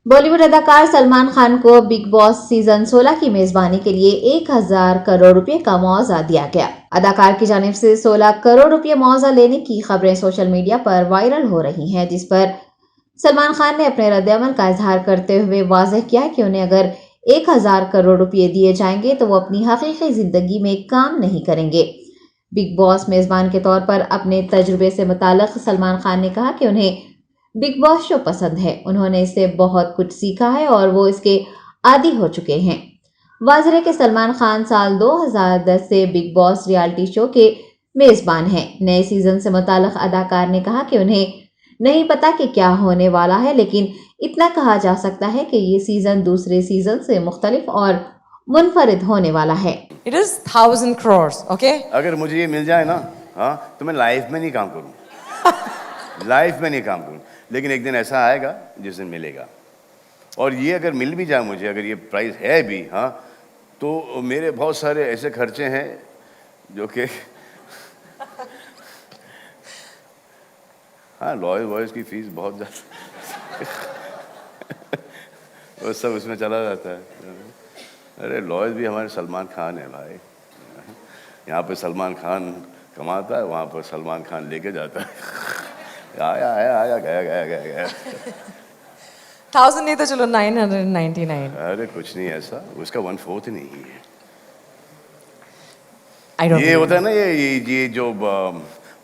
बॉलीवुड अदाकार सलमान खान को big boss season 16 की मेजबानी के लिए 1000 करोड़ रुपए का मुआवजा दिया गया। अदाकार की जानिब से 16 करोड़ रुपए मुआवजा लेने की खबरें सोशल मीडिया पर वायरल हो रही हैं, जिस पर सलमान खान ने अपने रद्द-ए-अमल का इजहार करते हुए वाज़ेह किया कि उन्हें अगर 1000 करोड़ रुपए दिए जाएंगे तो वो अपनी हकीकी जिंदगी में काम नहीं करेंगे। बिग बॉस मेजबान के तौर पर अपने तजुर्बे से मुताल्लिक सलमान खान ने कहा कि उन्हें बिग बॉस शो पसंद है। उन्होंने इससे बहुत कुछ सीखा है और वो इसके आदी हो चुके हैं। वाज़ेह है कि सलमान खान साल 2010 से बिग बॉस रियलिटी शो के मेजबान हैं। नए सीजन से मुताल्लिक अदाकार ने कहा कि उन्हें नहीं पता कि क्या होने वाला है, लेकिन इतना कहा जा सकता है कि ये सीजन दूसरे सीजन से मुख्तलिफ और मुनफरिद होने वाला है। It is 1,000 crores, okay? अगर मुझे ये मिल जाए ना, हाँ, तो मैं लाइफ में नहीं काम करूँ। लाइफ में नहीं काम करूँ, लेकिन एक दिन ऐसा आएगा जिस दिन मिलेगा। और ये अगर मिल भी जाए मुझे, अगर ये प्राइस है भी, हाँ, तो मेरे बहुत सारे ऐसे खर्चे हैं जो कि हाँ, लॉयर वॉयर्स की फीस बहुत ज़्यादा वो सब उसमें चला जाता है। अरे लॉयर भी हमारे सलमान खान है भाई। यहाँ पे सलमान खान कमाता है, वहाँ पर सलमान खान लेके जाता है। आया आया आया, गया गया गया गया। 1,000 नहीं तो चलो 999. अरे कुछ नहीं ऐसा, उसका 1/4 ही नहीं है। I don't ये know. होता है ना, ये जो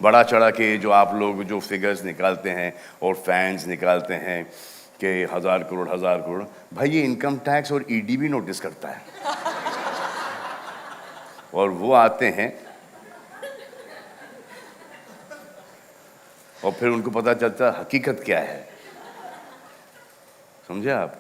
बड़ा चढ़ा के जो आप लोग जो फिगर्स निकालते हैं और फैंस निकालते हैं कि 1000 करोड़, भाई ये इनकम टैक्स और ईडी भी नोटिस करता है। और वो आते हैं और फिर उनको पता चलता है हकीकत क्या है। समझे आप?